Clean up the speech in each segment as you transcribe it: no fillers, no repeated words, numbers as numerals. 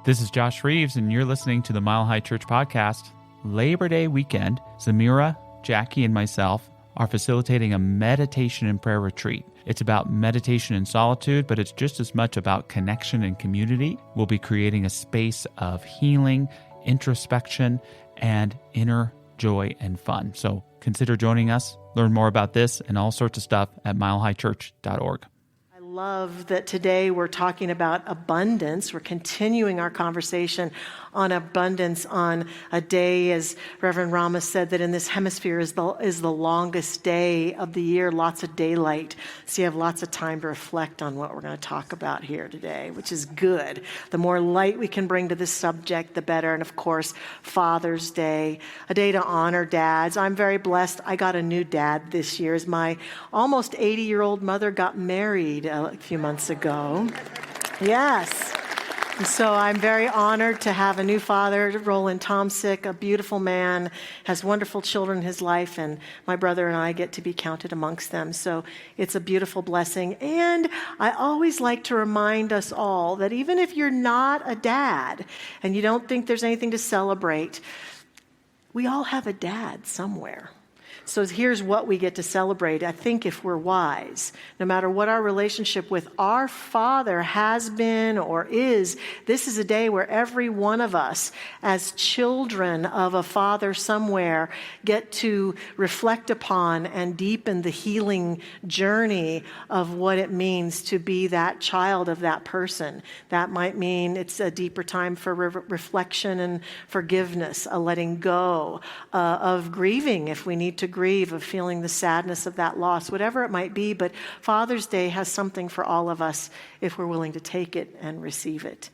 This is Josh Reeves, and you're listening to the Mile High Church podcast. Labor Day weekend, Zamira, Jackie, and myself are facilitating a meditation and prayer retreat. It's about meditation and solitude, but it's just as much about connection and community. We'll be creating a space of healing, introspection, and inner joy and fun. So consider joining us. Learn more about this and all sorts of stuff at milehighchurch.org. I love that today we're talking about abundance. We're continuing our conversation on abundance on a day, as Reverend Rama said, that in this hemisphere is the longest day of the year, lots of daylight. So you have lots of time to reflect on what we're going to talk about here today, which is good. The more light we can bring to this subject, the better. And of course, Father's Day, a day to honor dads. I'm very blessed. I got a new dad this year as my almost 80-year-old mother got married a few months ago. Yes. And so I'm very honored to have a new father, Roland Tomsick, a beautiful man, has wonderful children in his life, and my brother and I get to be counted amongst them. So it's a beautiful blessing. And I always like to remind us all that even if you're not a dad and you don't think there's anything to celebrate, we all have a dad somewhere. So here's what we get to celebrate. I think if we're wise, no matter what our relationship with our Father has been or is, this is a day where every one of us, as children of a Father somewhere, get to reflect upon and deepen the healing journey of what it means to be that child of that person. That might mean it's a deeper time for reflection and forgiveness, a letting go of grieving if we need to grieve, of feeling the sadness of that loss, whatever it might be. But Father's Day has something for all of us if we're willing to take it and receive it.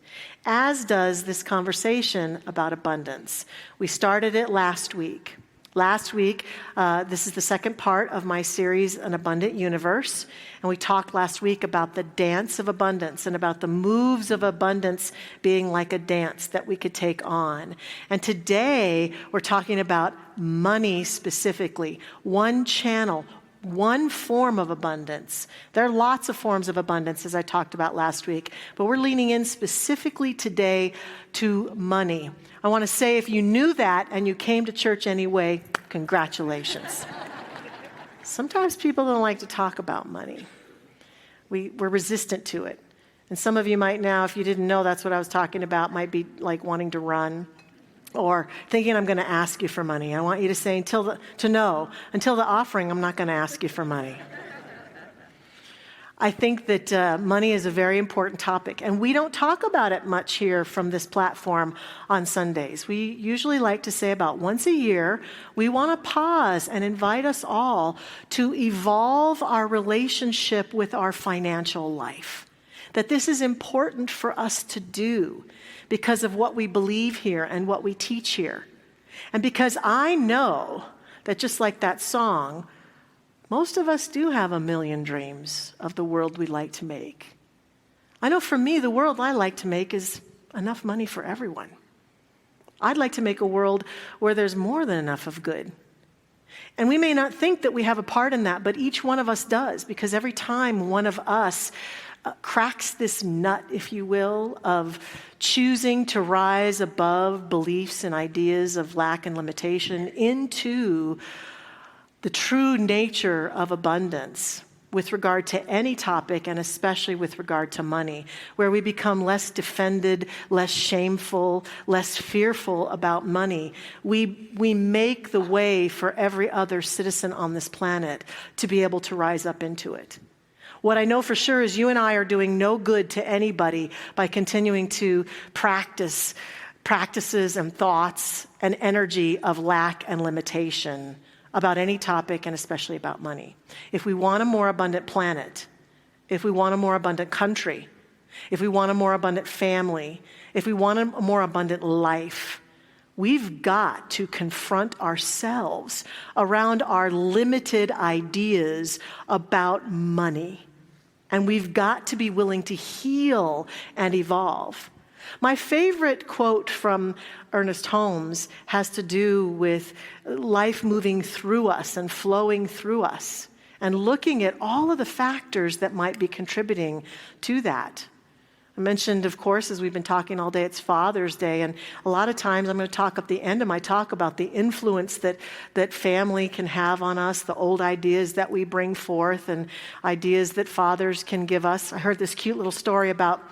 As does this conversation about abundance. We started it last week. Last week, this is the second part of my series, An Abundant Universe. And we talked last week about the dance of abundance and about the moves of abundance being like a dance that we could take on. And today, we're talking about money specifically. One channel, one form of abundance. There are lots of forms of abundance, as I talked about last week, but we're leaning in specifically today to money. I want to say, if you knew that and you came to church anyway, congratulations. Sometimes people don't like to talk about money. We're resistant to it. And some of you might now, if you didn't know that's what I was talking about, might be like wanting to run or thinking I'm going to ask you for money. I want you to say until the offering, I'm not going to ask you for money. I think that money is a very important topic, and we don't talk about it much here from this platform on Sundays. We usually like to say about once a year, we want to pause and invite us all to evolve our relationship with our financial life. That this is important for us to do because of what we believe here and what we teach here. And because I know that just like that song, most of us do have a million dreams of the world we'd like to make. I know for me, the world I like to make is enough money for everyone. I'd like to make a world where there's more than enough of good. And we may not think that we have a part in that, but each one of us does, because every time one of us cracks this nut, if you will, of choosing to rise above beliefs and ideas of lack and limitation into the true nature of abundance with regard to any topic, and especially with regard to money, where we become less defended, less shameful, less fearful about money. We make the way for every other citizen on this planet to be able to rise up into it. What I know for sure is you and I are doing no good to anybody by continuing to practices and thoughts and energy of lack and limitation about any topic, and especially about money. If we want a more abundant planet, if we want a more abundant country, if we want a more abundant family, if we want a more abundant life, we've got to confront ourselves around our limited ideas about money. And we've got to be willing to heal and evolve. My favorite quote from Ernest Holmes has to do with life moving through us and flowing through us and looking at all of the factors that might be contributing to that. I mentioned, of course, as we've been talking all day, it's Father's Day. And a lot of times I'm going to talk at the end of my talk about the influence that family can have on us, the old ideas that we bring forth and ideas that fathers can give us. I heard this cute little story about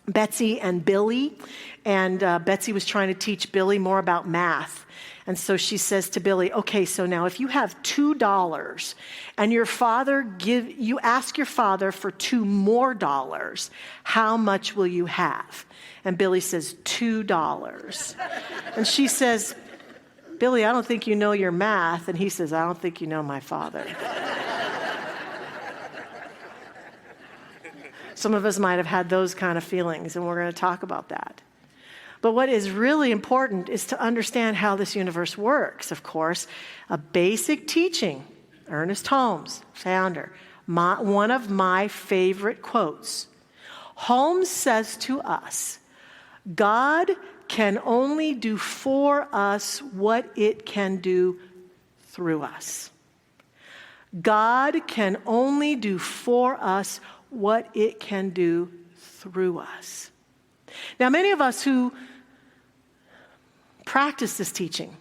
Betsy and Billy. And Betsy was trying to teach Billy more about math. And so she says to Billy, okay, so now if you have $2 and you ask your father for $2 more, how much will you have? And Billy says, $2. And she says, Billy, I don't think you know your math. And he says, I don't think you know my father. Some of us might have had those kind of feelings, and we're going to talk about that. But what is really important is to understand how this universe works, of course. A basic teaching, Ernest Holmes, founder, one of my favorite quotes. Holmes says to us, God can only do for us what it can do through us. God can only do for us what it can do through us. Now, many of us who practice this teaching,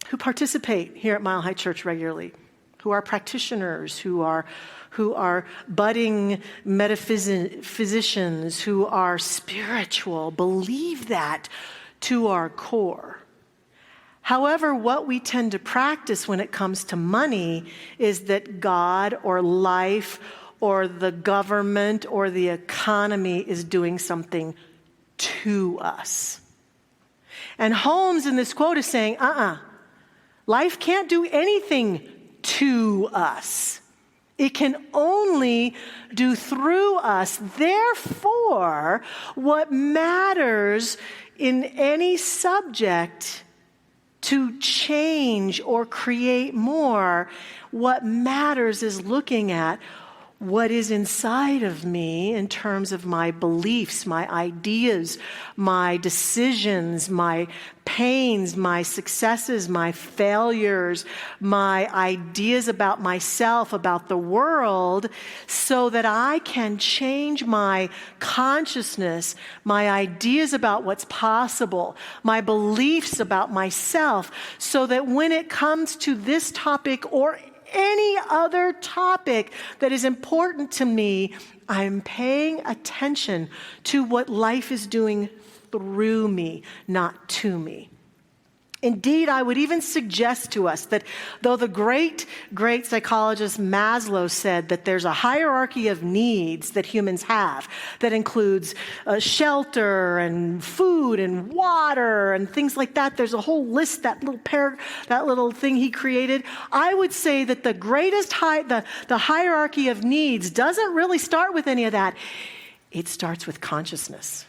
who participate here at Mile High Church regularly, who are practitioners, who are budding metaphysicians, who are spiritual, believe that to our core. However, what we tend to practice when it comes to money is that God or life or the government or the economy is doing something to us. And Holmes in this quote is saying, life can't do anything to us. It can only do through us. Therefore, what matters in any subject to change or create more, what matters is looking at what is inside of me in terms of my beliefs, my ideas, my decisions, my pains, my successes, my failures, my ideas about myself, about the world, so that I can change my consciousness, my ideas about what's possible, my beliefs about myself, so that when it comes to this topic or any other topic that is important to me, I'm paying attention to what life is doing through me, not to me. Indeed, I would even suggest to us that though the great psychologist Maslow said that there's a hierarchy of needs that humans have that includes shelter and food and water and things like that. There's a whole list, that little thing he created. I would say that the hierarchy of needs doesn't really start with any of that. It starts with consciousness.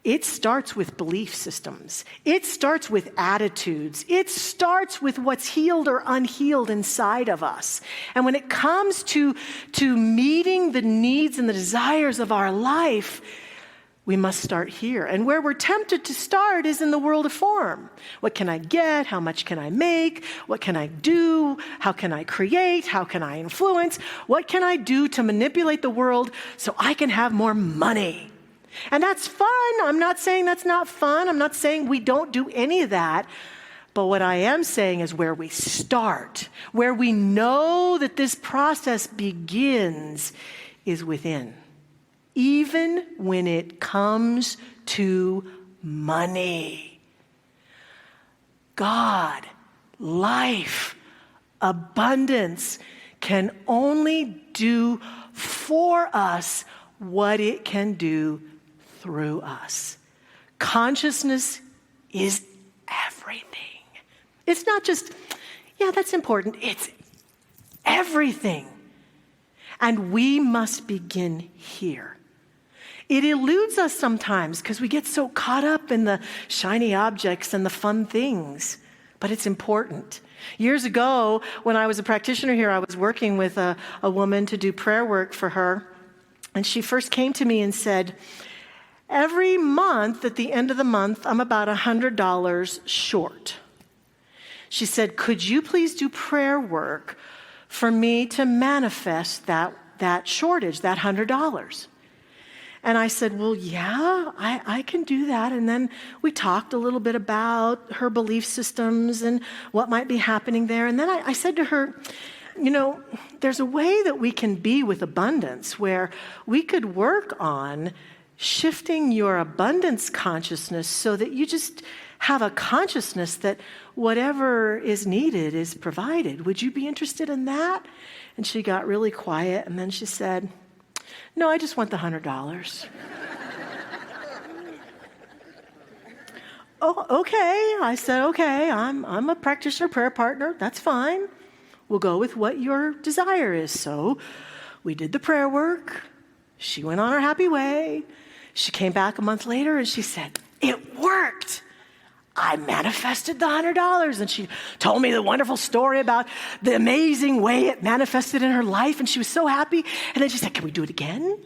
It starts with belief systems. It starts with attitudes. It starts with what's healed or unhealed inside of us. And when it comes to meeting the needs and the desires of our life, we must start here. And where we're tempted to start is in the world of form. What can I get? How much can I make? What can I do? How can I create? How can I influence? What can I do to manipulate the world so I can have more money? And that's fun. I'm not saying that's not fun. I'm not saying we don't do any of that. But what I am saying is where we start, where we know that this process begins, is within. Even when it comes to money. God, life, abundance can only do for us what it can do through us. Consciousness is everything. It's not just, that's important. It's everything. And we must begin here. It eludes us sometimes because we get so caught up in the shiny objects and the fun things, but it's important. Years ago, when I was a practitioner here, I was working with a woman to do prayer work for her, and she first came to me and said, every month, at the end of the month, I'm about $100 short. She said, could you please do prayer work for me to manifest that shortage, that $100? And I said, well, yeah, I can do that. And then we talked a little bit about her belief systems and what might be happening there. And then I said to her, there's a way that we can be with abundance where we could work on shifting your abundance consciousness so that you just have a consciousness that whatever is needed is provided. Would you be interested in that? And she got really quiet, and then she said, no, I just want the $100. Oh, okay. I said, okay, I'm a practitioner prayer partner. That's fine. We'll go with what your desire is. So we did the prayer work. She went on her happy way. She came back a month later and she said, it worked. I manifested the $100. And she told me the wonderful story about the amazing way it manifested in her life. And she was so happy. And then she said, can we do it again?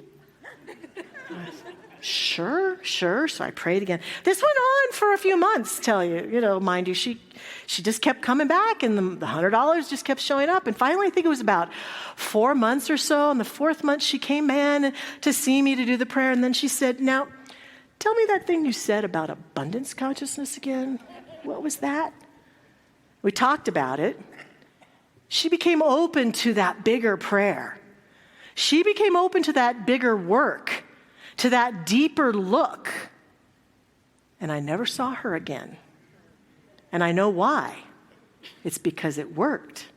Sure. So I prayed again. This went on for a few months, mind you, she just kept coming back and the $100 just kept showing up. And finally, I think it was about 4 months or so. On the 4th month, she came in to see me to do the prayer. And then she said, now, tell me that thing you said about abundance consciousness again. What was that? We talked about it. She became open to that bigger prayer. She became open to that bigger work, to that deeper look. And I never saw her again. And I know why. It's because it worked.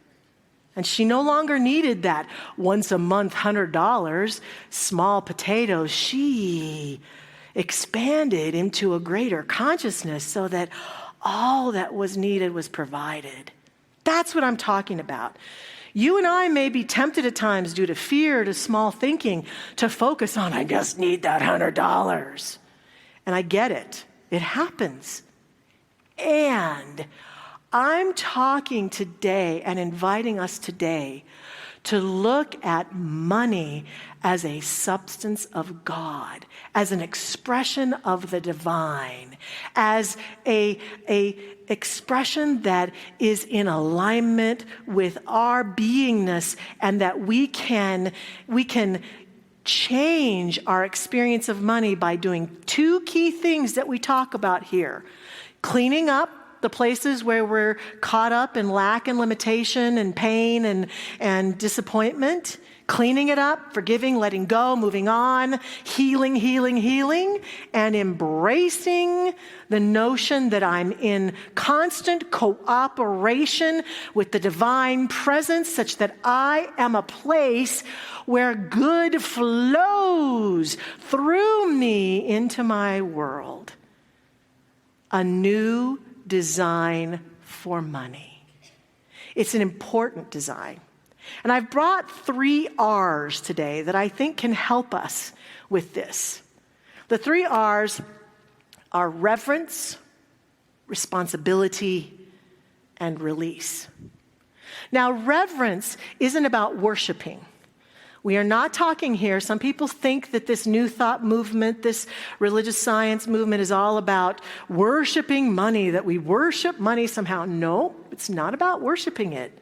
And she no longer needed that once a month $100, small potatoes. She expanded into a greater consciousness so that all that was needed was provided. That's what I'm talking about. You and I may be tempted at times due to fear, to small thinking, to focus on, I just need that $100. And I get it. It happens. And I'm talking today and inviting us today to look at money as a substance of God, as an expression of the divine, as a expression that is in alignment with our beingness, and that we can change our experience of money by doing 2 key things that we talk about here. Cleaning up the places where we're caught up in lack and limitation and pain and disappointment, cleaning it up, forgiving, letting go, moving on, healing, and embracing the notion that I'm in constant cooperation with the divine presence such that I am a place where good flows through me into my world. A new design for money. It's an important design. And I've brought 3 R's today that I think can help us with this. The 3 R's are reverence, responsibility, and release. Now, reverence isn't about worshiping. We are not talking here. Some people think that this new thought movement, this religious science movement is all about worshiping money, that we worship money somehow. No, it's not about worshiping it.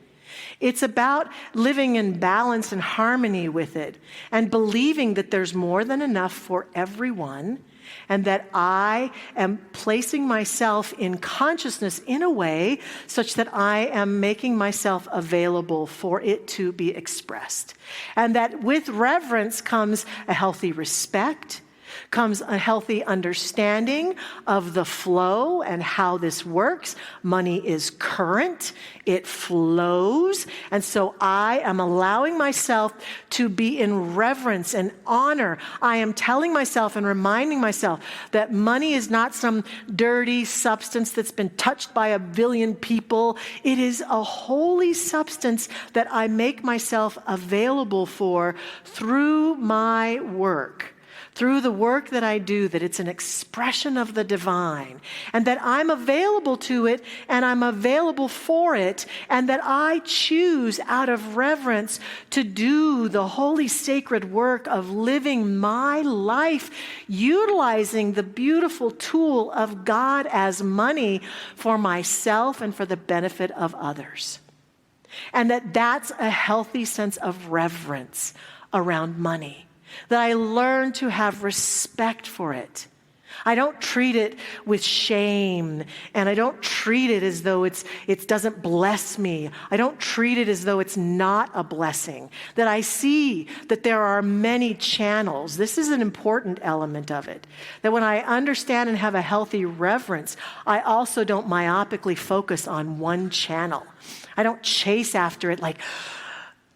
It's about living in balance and harmony with it and believing that there's more than enough for everyone, and that I am placing myself in consciousness in a way such that I am making myself available for it to be expressed. And that with reverence comes a healthy respect, comes a healthy understanding of the flow and how this works. Money is current, it flows, and so I am allowing myself to be in reverence and honor. I am telling myself and reminding myself that money is not some dirty substance that's been touched by a billion people. It is a holy substance that I make myself available for through my work. Through the work that I do, that it's an expression of the divine, and that I'm available to it and I'm available for it, and that I choose out of reverence to do the holy sacred work of living my life, utilizing the beautiful tool of God as money for myself and for the benefit of others. And that's a healthy sense of reverence around money. that I learn to have respect for it. I don't treat it with shame, and I don't treat it as though it doesn't bless me. I don't treat it as though it's not a blessing. That I see that there are many channels. This is an important element of it. That when I understand and have a healthy reverence, I also don't myopically focus on one channel. I don't chase after it like,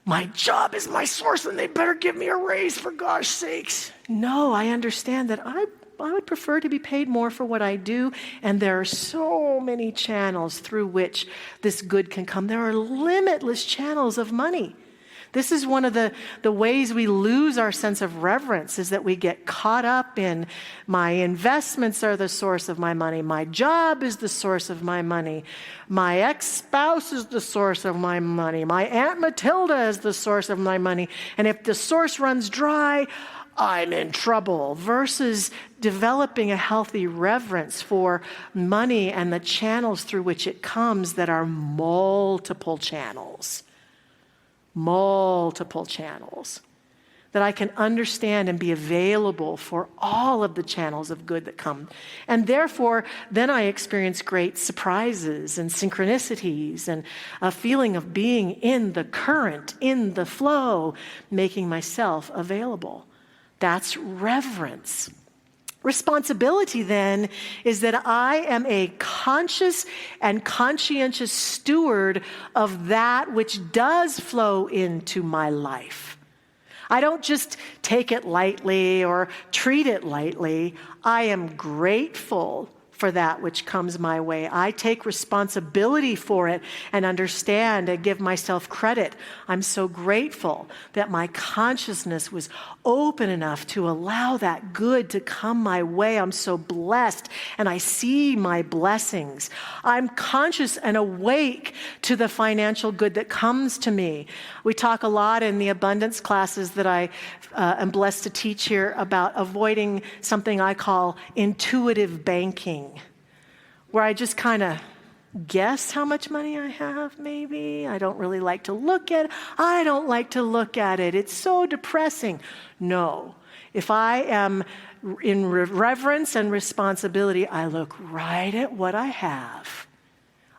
my job is my source and they better give me a raise for gosh sakes. No, I understand that I would prefer to be paid more for what I do, and there are so many channels through which this good can come. There are limitless channels of money. This is one of the ways we lose our sense of reverence, is that we get caught up in my investments are the source of my money, my job is the source of my money, my ex-spouse is the source of my money, my Aunt Matilda is the source of my money, and if the source runs dry, I'm in trouble, versus developing a healthy reverence for money and the channels through which it comes that are multiple channels. Multiple channels. That I can understand and be available for all of the channels of good that come. And therefore, then I experience great surprises and synchronicities and a feeling of being in the current, in the flow, making myself available. That's reverence. Responsibility, then, is that I am a conscious and conscientious steward of that which does flow into my life. I don't just take it lightly or treat it lightly. I am grateful for that which comes my way. I take responsibility for it and understand and give myself credit. I'm so grateful that my consciousness was open enough to allow that good to come my way. I'm so blessed, and I see my blessings. I'm conscious and awake to the financial good that comes to me. We talk a lot in the abundance classes that I am blessed to teach here about avoiding something I call intuitive banking, where I just kind of guess how much money I have, maybe. I don't really like to look at it. I don't like to look at it. It's so depressing. No. If I am in reverence and responsibility, I look right at what I have.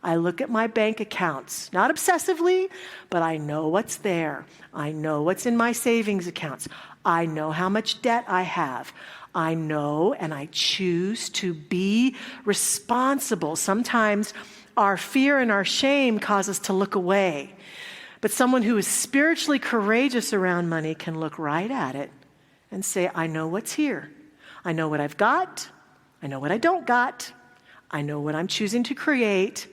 I look at my bank accounts, not obsessively, but I know what's there. I know what's in my savings accounts. I know how much debt I have. I know and I choose to be responsible. Sometimes our fear and our shame cause us to look away. But someone who is spiritually courageous around money can look right at it and say, I know what's here. I know what I've got. I know what I don't got. I know what I'm choosing to create.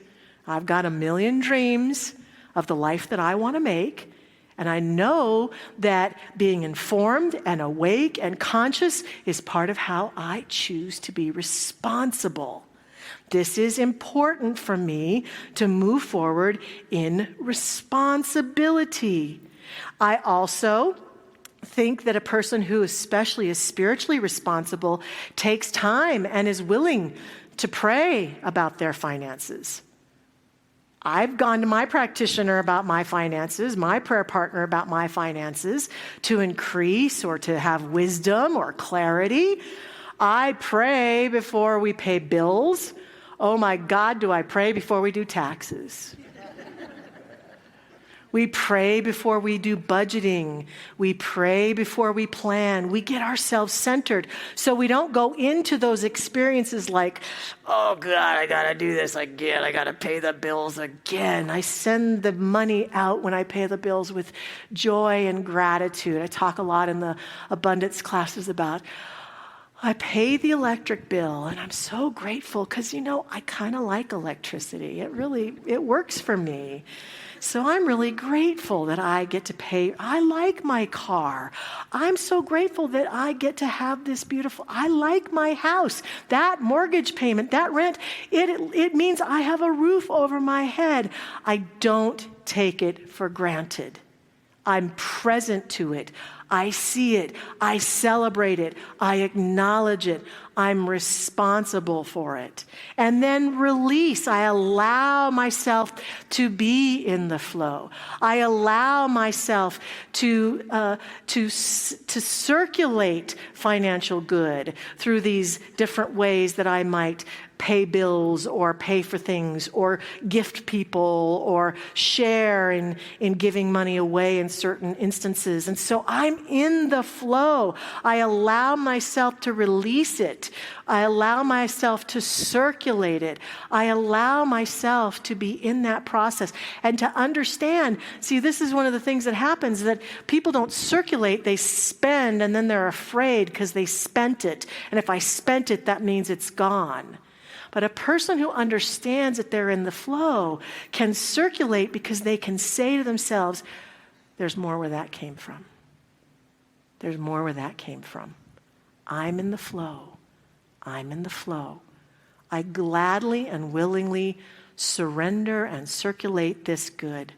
I've got a million dreams of the life that I want to make. And I know that being informed and awake and conscious is part of how I choose to be responsible. This is important for me to move forward in responsibility. I also think that a person who especially is spiritually responsible takes time and is willing to pray about their finances. I've gone to my practitioner about my finances, my prayer partner about my finances, to increase or to have wisdom or clarity. I pray before we pay bills. Oh my God, do I pray before we do taxes? We pray before we do budgeting. We pray before we plan. We get ourselves centered so we don't go into those experiences like, oh God, I got to do this again. I got to pay the bills again. I send the money out when I pay the bills with joy and gratitude. I talk a lot in the abundance classes about, I pay the electric bill and I'm so grateful because, I kind of like electricity. It works for me. So I'm really grateful that I get to pay. I like my car. I'm so grateful that I get to have this I like my house. That mortgage payment, that rent, it means I have a roof over my head. I don't take it for granted. I'm present to it. I see it. I celebrate it. I acknowledge it. I'm responsible for it. And then release. I allow myself to be in the flow. I allow myself to circulate financial good through these different ways that I might pay bills or pay for things or gift people or share in giving money away in certain instances. And so I'm in the flow. I allow myself to release it. I allow myself to circulate it. I allow myself to be in that process and to understand. See, this is one of the things that happens, that people don't circulate, they spend, and then they're afraid because they spent it. And if I spent it, that means it's gone. But a person who understands that they're in the flow can circulate because they can say to themselves, there's more where that came from. There's more where that came from. I'm in the flow. I'm in the flow. I gladly and willingly surrender and circulate this good.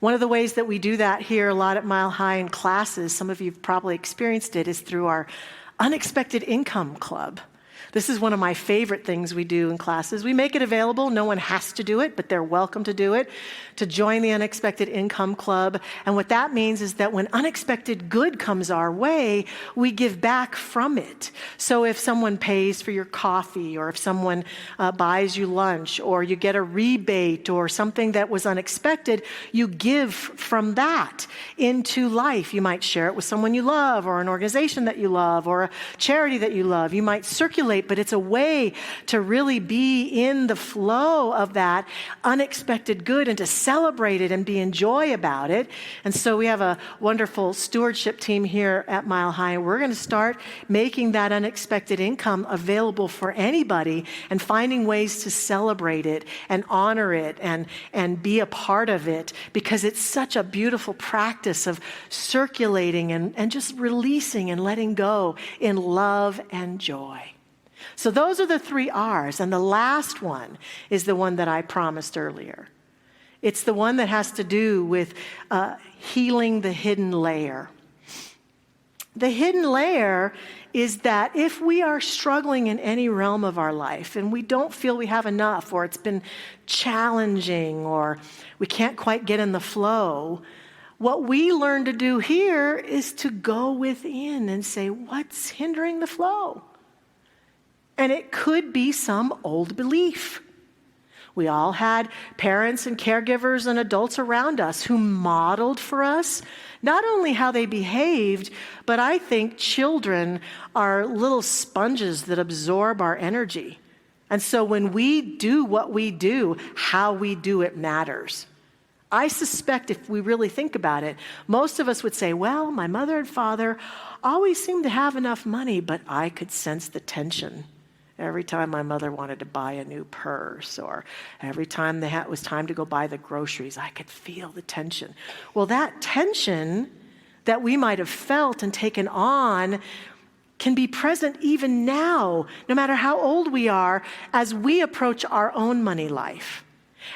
One of the ways that we do that here a lot at Mile High in classes, some of you have probably experienced it, is through our Unexpected Income Club. This is one of my favorite things we do in classes. We make it available. No one has to do it, but they're welcome to do it, to join the Unexpected Income Club. And what that means is that when unexpected good comes our way, we give back from it. So if someone pays for your coffee, or if someone buys you lunch, or you get a rebate or something that was unexpected, you give from that into life. You might share it with someone you love, or an organization that you love, or a charity that you love. You might circulate, but it's a way to really be in the flow of that unexpected good and to celebrate it and be in joy about it. And so we have a wonderful stewardship team here at Mile High, and we're going to start making that unexpected income available for anybody and finding ways to celebrate it and honor it and be a part of it, because it's such a beautiful practice of circulating and just releasing and letting go in love and joy. So those are the 3 R's. And the last one is the one that I promised earlier. It's the one that has to do with healing the hidden layer. The hidden layer is that if we are struggling in any realm of our life and we don't feel we have enough, or it's been challenging, or we can't quite get in the flow, what we learn to do here is to go within and say, what's hindering the flow? And it could be some old belief. We all had parents and caregivers and adults around us who modeled for us not only how they behaved, but I think children are little sponges that absorb our energy. And so when we do what we do, how we do it matters. I suspect if we really think about it, most of us would say, well, my mother and father always seemed to have enough money, but I could sense the tension. Every time my mother wanted to buy a new purse, or every time it was time to go buy the groceries, I could feel the tension. Well, that tension that we might have felt and taken on can be present even now, no matter how old we are, as we approach our own money life.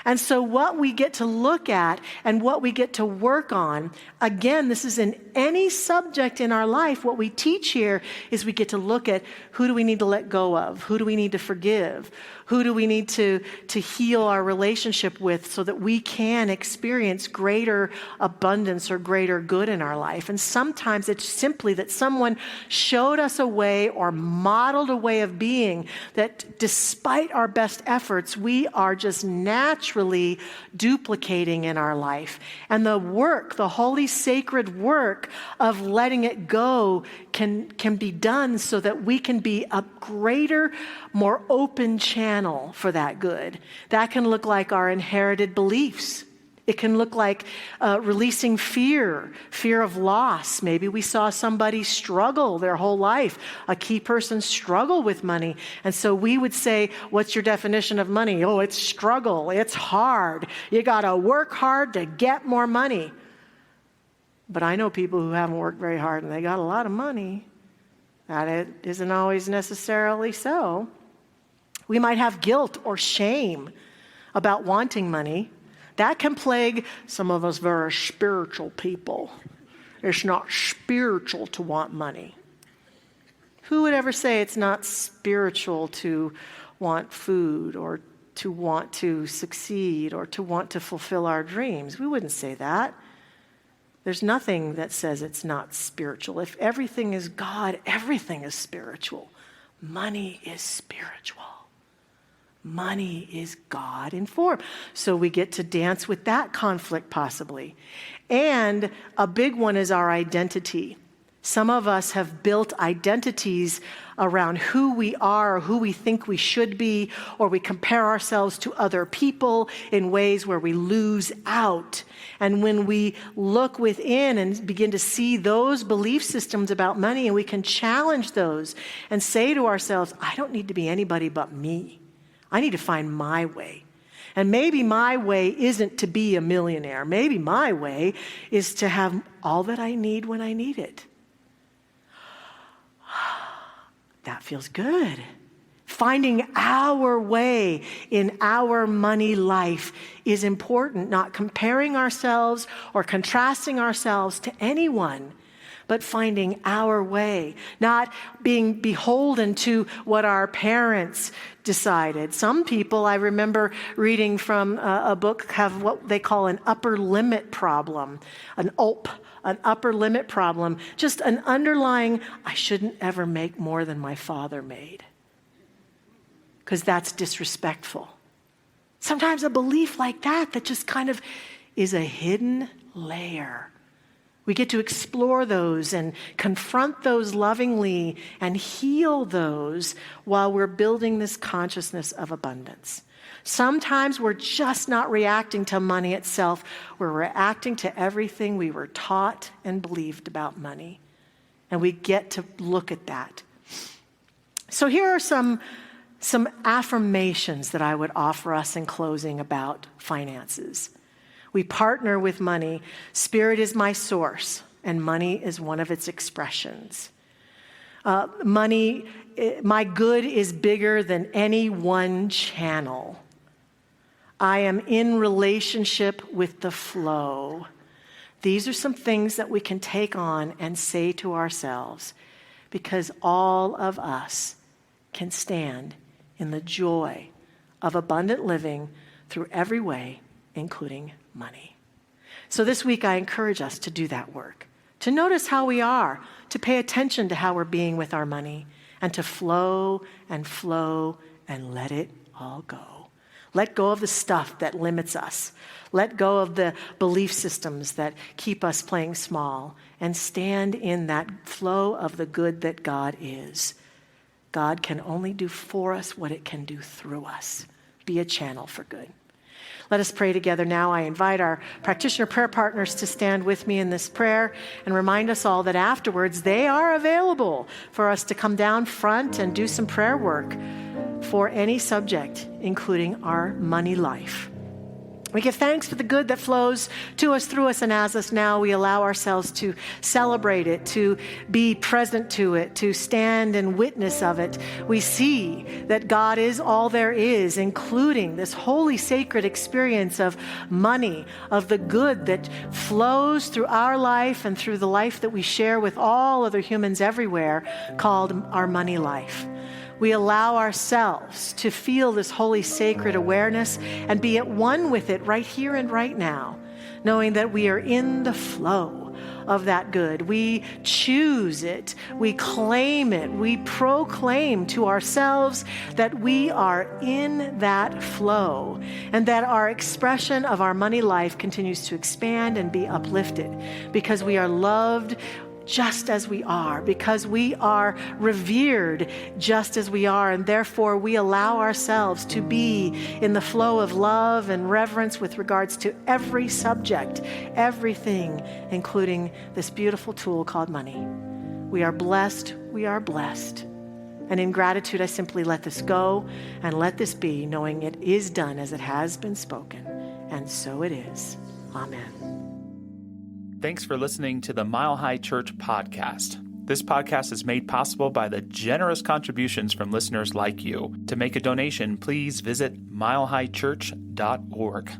And so what we get to look at and what we get to work on, again, this is in any subject in our life. What we teach here is we get to look at who do we need to let go of? Who do we need to forgive? Who do we need to heal our relationship with so that we can experience greater abundance or greater good in our life? And sometimes it's simply that someone showed us a way or modeled a way of being that despite our best efforts, we are just naturally duplicating in our life. And the work, the holy sacred work of letting it go can be done so that we can be a greater, more open channel for that good. That can look like our inherited beliefs. It can look like releasing fear of loss. Maybe we saw somebody struggle their whole life, a key person struggle with money. And so we would say, what's your definition of money? Oh, it's struggle. It's hard. You got to work hard to get more money. But I know people who haven't worked very hard and they got a lot of money. That it isn't always necessarily so. We might have guilt or shame about wanting money. That can plague some of us very spiritual people. It's not spiritual to want money. Who would ever say it's not spiritual to want food or to want to succeed or to want to fulfill our dreams? We wouldn't say that. There's nothing that says it's not spiritual. If everything is God, everything is spiritual. Money is spiritual. Money is God in form. So we get to dance with that conflict possibly. And a big one is our identity. Some of us have built identities around who we are or who we think we should be, or we compare ourselves to other people in ways where we lose out. And when we look within and begin to see those belief systems about money, and we can challenge those and say to ourselves, I don't need to be anybody but me. I need to find my way. And maybe my way isn't to be a millionaire. Maybe my way is to have all that I need when I need it. That feels good. Finding our way in our money life is important, not comparing ourselves or contrasting ourselves to anyone, but finding our way, not being beholden to what our parents decided. Some people, I remember reading from a book, have what they call an upper limit problem, an upper limit problem, just an underlying, I shouldn't ever make more than my father made, because that's disrespectful. Sometimes a belief like that just kind of is a hidden layer. We get to explore those and confront those lovingly and heal those while we're building this consciousness of abundance. Sometimes we're just not reacting to money itself. We're reacting to everything we were taught and believed about money. And we get to look at that. So here are some affirmations that I would offer us in closing about finances. We partner with money. Spirit is my source, and money is one of its expressions. Money, my good is bigger than any one channel. I am in relationship with the flow. These are some things that we can take on and say to ourselves, because all of us can stand in the joy of abundant living through every way, including money. So this week, I encourage us to do that work, to notice how we are, to pay attention to how we're being with our money, and to flow and let it all go. Let go of the stuff that limits us. Let go of the belief systems that keep us playing small, and stand in that flow of the good that God is. God can only do for us what it can do through us. Be a channel for good. Let us pray together now. I invite our practitioner prayer partners to stand with me in this prayer and remind us all that afterwards they are available for us to come down front and do some prayer work for any subject, including our money life. We give thanks for the good that flows to us, through us, and as us now. We allow ourselves to celebrate it, to be present to it, to stand and witness of it. We see that God is all there is, including this holy, sacred experience of money, of the good that flows through our life and through the life that we share with all other humans everywhere, called our money life. We allow ourselves to feel this holy, sacred awareness and be at one with it right here and right now, knowing that we are in the flow of that good. We choose it. We claim it. We proclaim to ourselves that we are in that flow, and that our expression of our money life continues to expand and be uplifted, because we are loved just as we are, because we are revered just as we are, and therefore we allow ourselves to be in the flow of love and reverence with regards to every subject, everything, including this beautiful tool called money. We are blessed. We are blessed. And in gratitude, I simply let this go and let this be, knowing it is done as it has been spoken. And so it is. Amen. Thanks for listening to the Mile High Church podcast. This podcast is made possible by the generous contributions from listeners like you. To make a donation, please visit milehighchurch.org.